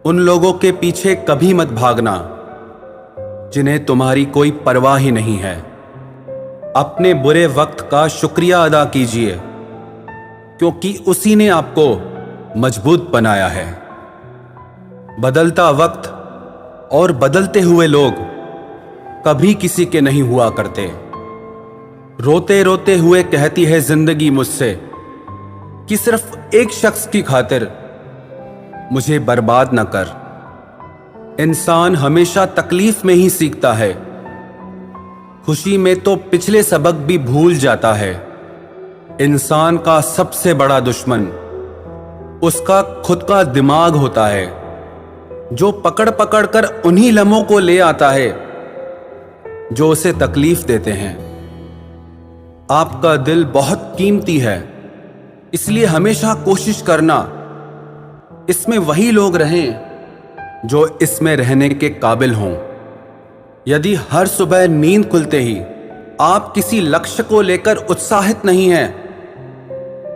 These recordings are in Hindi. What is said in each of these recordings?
उन लोगों के पीछे कभी मत भागना जिन्हें तुम्हारी कोई परवाह ही नहीं है। अपने बुरे वक्त का शुक्रिया अदा कीजिए, क्योंकि उसी ने आपको मजबूत बनाया है। बदलता वक्त और बदलते हुए लोग कभी किसी के नहीं हुआ करते। रोते रोते हुए कहती है जिंदगी मुझसे कि सिर्फ एक शख्स की खातिर मुझे बर्बाद न कर। इंसान हमेशा तकलीफ में ही सीखता है, खुशी में तो पिछले सबक भी भूल जाता है। इंसान का सबसे बड़ा दुश्मन उसका खुद का दिमाग होता है, जो पकड़ पकड़ कर उन्हीं लम्हों को ले आता है जो उसे तकलीफ देते हैं। आपका दिल बहुत कीमती है, इसलिए हमेशा कोशिश करना इसमें वही लोग रहें जो इसमें रहने के काबिल हों। यदि हर सुबह नींद खुलते ही आप किसी लक्ष्य को लेकर उत्साहित नहीं हैं,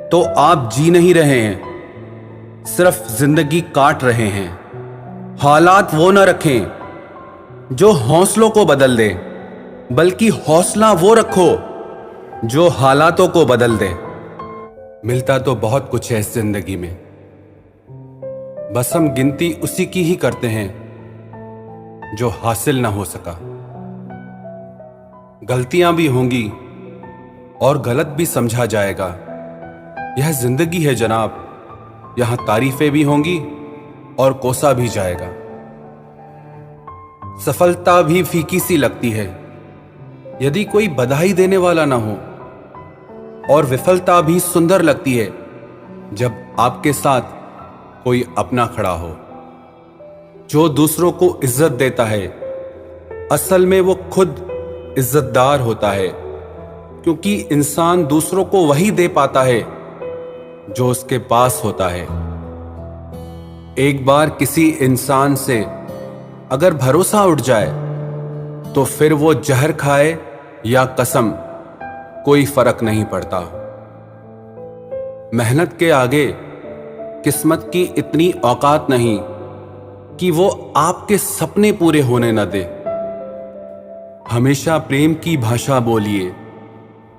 तो आप जी नहीं रहे हैं, सिर्फ जिंदगी काट रहे हैं। हालात वो न रखें जो हौसलों को बदल दे, बल्कि हौसला वो रखो जो हालातों को बदल दे। मिलता तो बहुत कुछ है इस जिंदगी में, बस हम गिनती उसी की ही करते हैं जो हासिल ना हो सका। गलतियां भी होंगी और गलत भी समझा जाएगा। यह जिंदगी है जनाब, यहां तारीफें भी होंगी और कोसा भी जाएगा। सफलता भी फीकी सी लगती है यदि कोई बधाई देने वाला ना हो, और विफलता भी सुंदर लगती है जब आपके साथ कोई अपना खड़ा हो। जो दूसरों को इज्जत देता है, असल में वो खुद इज्जतदार होता है, क्योंकि इंसान दूसरों को वही दे पाता है जो उसके पास होता है। एक बार किसी इंसान से अगर भरोसा उठ जाए तो फिर वो जहर खाए या कसम, कोई फर्क नहीं पड़ता। मेहनत के आगे किस्मत की इतनी औकात नहीं कि वो आपके सपने पूरे होने न दे। हमेशा प्रेम की भाषा बोलिए,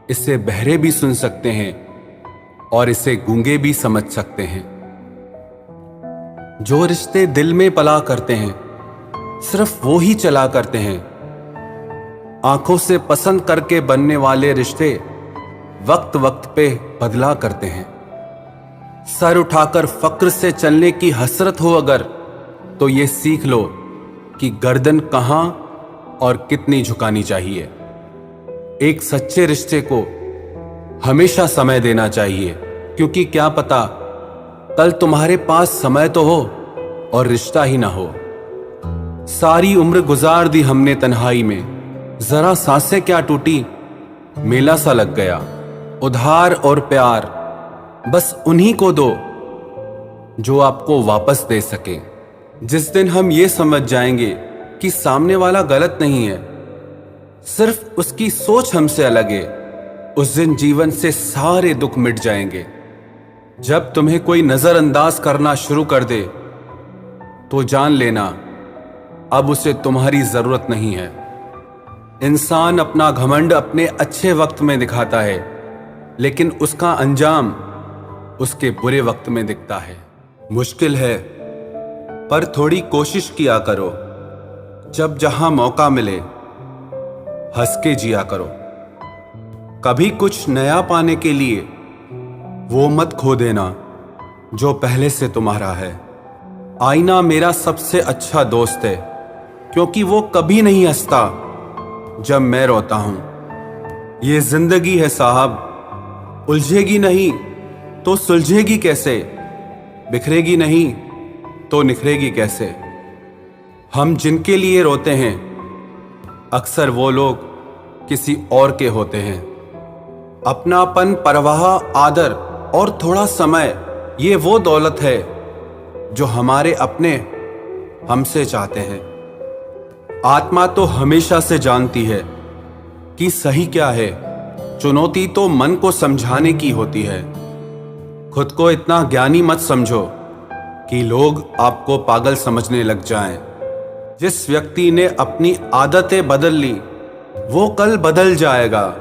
इसे बहरे भी सुन सकते हैं और इसे गूंगे भी समझ सकते हैं। जो रिश्ते दिल में पला करते हैं, सिर्फ वो ही चला करते हैं। आंखों से पसंद करके बनने वाले रिश्ते वक्त वक्त पे बदला करते हैं। सर उठाकर फक्र से चलने की हसरत हो अगर, तो ये सीख लो कि गर्दन कहां और कितनी झुकानी चाहिए। एक सच्चे रिश्ते को हमेशा समय देना चाहिए, क्योंकि क्या पता कल तुम्हारे पास समय तो हो और रिश्ता ही ना हो। सारी उम्र गुजार दी हमने तन्हाई में, जरा सांसें क्या टूटी, मेला सा लग गया। उधार और प्यार बस उन्हीं को दो जो आपको वापस दे सके। जिस दिन हम ये समझ जाएंगे कि सामने वाला गलत नहीं है, सिर्फ उसकी सोच हमसे अलग है, उस दिन जीवन से सारे दुख मिट जाएंगे। जब तुम्हें कोई नजरअंदाज करना शुरू कर दे तो जान लेना अब उसे तुम्हारी जरूरत नहीं है। इंसान अपना घमंड अपने अच्छे वक्त में दिखाता है, लेकिन उसका अंजाम उसके बुरे वक्त में दिखता है। मुश्किल है, पर थोड़ी कोशिश किया करो। जब जहां मौका मिले हंस के जिया करो। कभी कुछ नया पाने के लिए वो मत खो देना जो पहले से तुम्हारा है। आईना मेरा सबसे अच्छा दोस्त है, क्योंकि वो कभी नहीं हंसता जब मैं रोता हूं। ये जिंदगी है साहब, उलझेगी नहीं तो सुलझेगी कैसे, बिखरेगी नहीं तो निखरेगी कैसे। हम जिनके लिए रोते हैं अक्सर वो लोग किसी और के होते हैं। अपनापन, परवाह, आदर और थोड़ा समय, ये वो दौलत है जो हमारे अपने हमसे चाहते हैं। आत्मा तो हमेशा से जानती है कि सही क्या है, चुनौती तो मन को समझाने की होती है। खुद को इतना ज्ञानी मत समझो कि लोग आपको पागल समझने लग जाएं। जिस व्यक्ति ने अपनी आदतें बदल ली वो कल बदल जाएगा।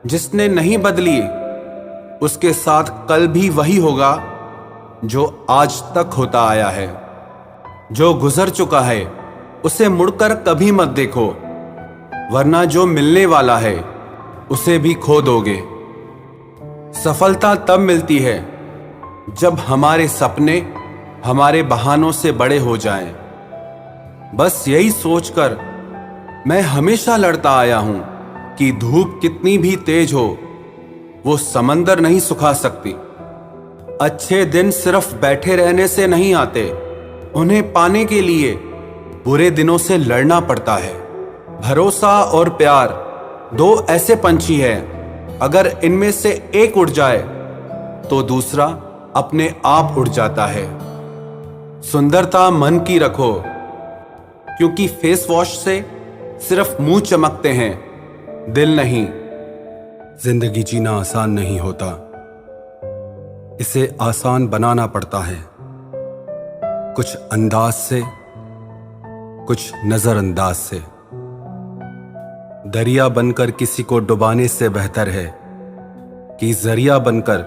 जिसने नहीं बदली उसके साथ कल भी वही होगा जो आज तक होता आया है। जो गुजर चुका है उसे मुड़कर कभी मत देखो, वरना जो मिलने वाला है उसे भी खो दोगे। सफलता तब मिलती है जब हमारे सपने हमारे बहानों से बड़े हो जाएं। बस यही सोचकर मैं हमेशा लड़ता आया हूं कि धूप कितनी भी तेज हो वो समंदर नहीं सुखा सकती। अच्छे दिन सिर्फ बैठे रहने से नहीं आते, उन्हें पाने के लिए बुरे दिनों से लड़ना पड़ता है। भरोसा और प्यार दो ऐसे पंछी हैं, अगर इनमें से एक उड़ जाए तो दूसरा अपने आप उड़ जाता है। सुंदरता मन की रखो, क्योंकि फेस वॉश से सिर्फ मुंह चमकते हैं, दिल नहीं। जिंदगी जीना आसान नहीं होता, इसे आसान बनाना पड़ता है। कुछ अंदाज से, कुछ नजरअंदाज से। दरिया बनकर किसी को डुबाने से बेहतर है कि जरिया बनकर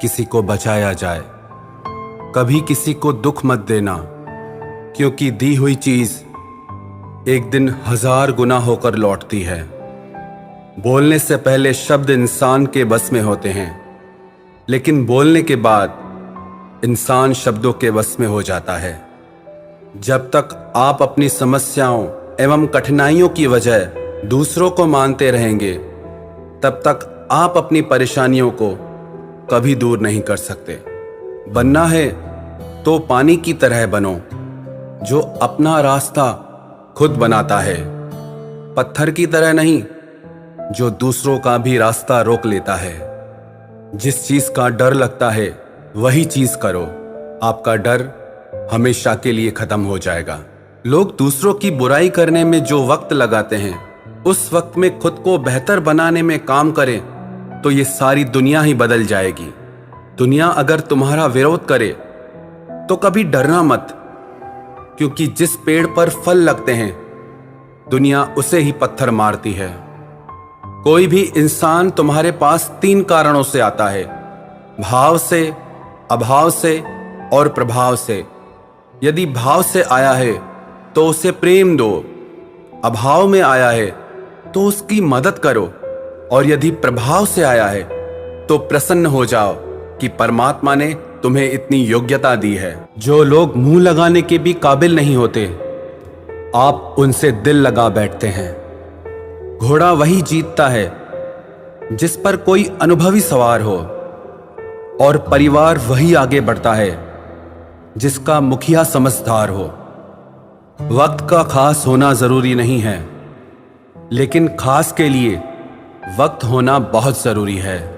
किसी को बचाया जाए। कभी किसी को दुख मत देना, क्योंकि दी हुई चीज एक दिन 1000 गुना होकर लौटती है। बोलने से पहले शब्द इंसान के बस में होते हैं, लेकिन बोलने के बाद इंसान शब्दों के बस में हो जाता है। जब तक आप अपनी समस्याओं एवं कठिनाइयों की वजह दूसरों को मानते रहेंगे, तब तक आप अपनी परेशानियों को कभी दूर नहीं कर सकते। बनना है तो पानी की तरह बनो, जो अपना रास्ता खुद बनाता है, पत्थर की तरह नहीं जो दूसरों का भी रास्ता रोक लेता है। जिस चीज का डर लगता है वही चीज करो, आपका डर हमेशा के लिए खत्म हो जाएगा। लोग दूसरों की बुराई करने में जो वक्त लगाते हैं, उस वक्त में खुद को बेहतर बनाने में काम करें तो ये सारी दुनिया ही बदल जाएगी। दुनिया अगर तुम्हारा विरोध करे तो कभी डरना मत, क्योंकि जिस पेड़ पर फल लगते हैं दुनिया उसे ही पत्थर मारती है। कोई भी इंसान तुम्हारे पास 3 कारणों से आता है, भाव से, अभाव से और प्रभाव से। यदि भाव से आया है तो उसे प्रेम दो, अभाव में आया है तो उसकी मदद करो, और यदि प्रभाव से आया है तो प्रसन्न हो जाओ कि परमात्मा ने तुम्हें इतनी योग्यता दी है। जो लोग मुंह लगाने के भी काबिल नहीं होते, आप उनसे दिल लगा बैठते हैं। घोड़ा वही जीतता है जिस पर कोई अनुभवी सवार हो, और परिवार वही आगे बढ़ता है जिसका मुखिया समझदार हो। वक्त का खास होना जरूरी नहीं है, लेकिन खास के लिए वक्त होना बहुत जरूरी है।